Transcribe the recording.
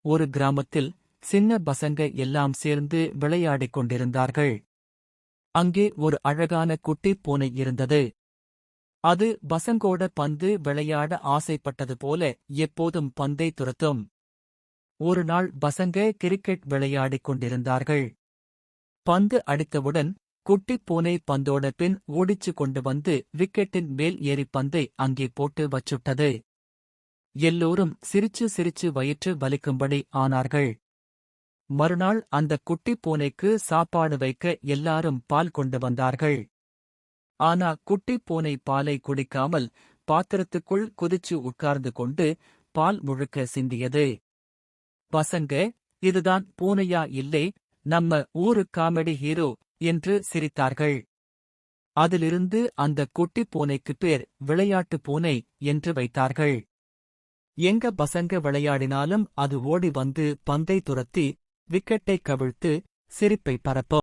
ஒரு கிராமத்தில் சின்ன பசங்க எல்லாம் சேர்ந்து விளையாடிக் கொண்டிருந்தார்கள். அங்கே ஒரு அழகான குட்டிப் பூனை இருந்தது. அது பசங்கோட பந்து விளையாட ஆசைப்பட்டது போல எப்போதும் பந்தை துரத்தும். ஒரு நாள் பசங்க கிரிக்கெட் விளையாடிக் கொண்டிருந்தார்கள். பந்து அடித்தவுடன் குட்டிப் பூனை பந்தோட பின் ஓடிச்சு கொண்டு வந்து விக்கெட்டின் மேல் ஏறி பந்தை அங்கே போட்டு வச்சுட்டது. எல்லோரும் சிரிச்சு சிரிச்சு வயிற்று வலிக்கும்படி ஆனார்கள். மறுநாள் அந்த குட்டிப் பூனைக்கு சாப்பாடு வைக்க எல்லாரும் பால் கொண்டு வந்தார்கள். ஆனா குட்டிப் பூனை பாலை குடிக்காமல் பாத்திரத்துக்குள் குதிச்சு உட்கார்ந்து கொண்டு பால் முழுக்க சிந்தியது. பசங்க, இதுதான் பூனையா இல்லை, நம்ம ஊரு காமெடி ஹீரோ என்று சிரித்தார்கள். அதிலிருந்து அந்த குட்டிப் பூனைக்கு பேர் விளையாட்டு பூனை என்று வைத்தார்கள். எங்க பசங்க விளையாடினாலும் அது ஓடி வந்து பந்தை துரத்தி விக்கெட்டை கவிழ்த்து சிரிப்பை பரப்பும்.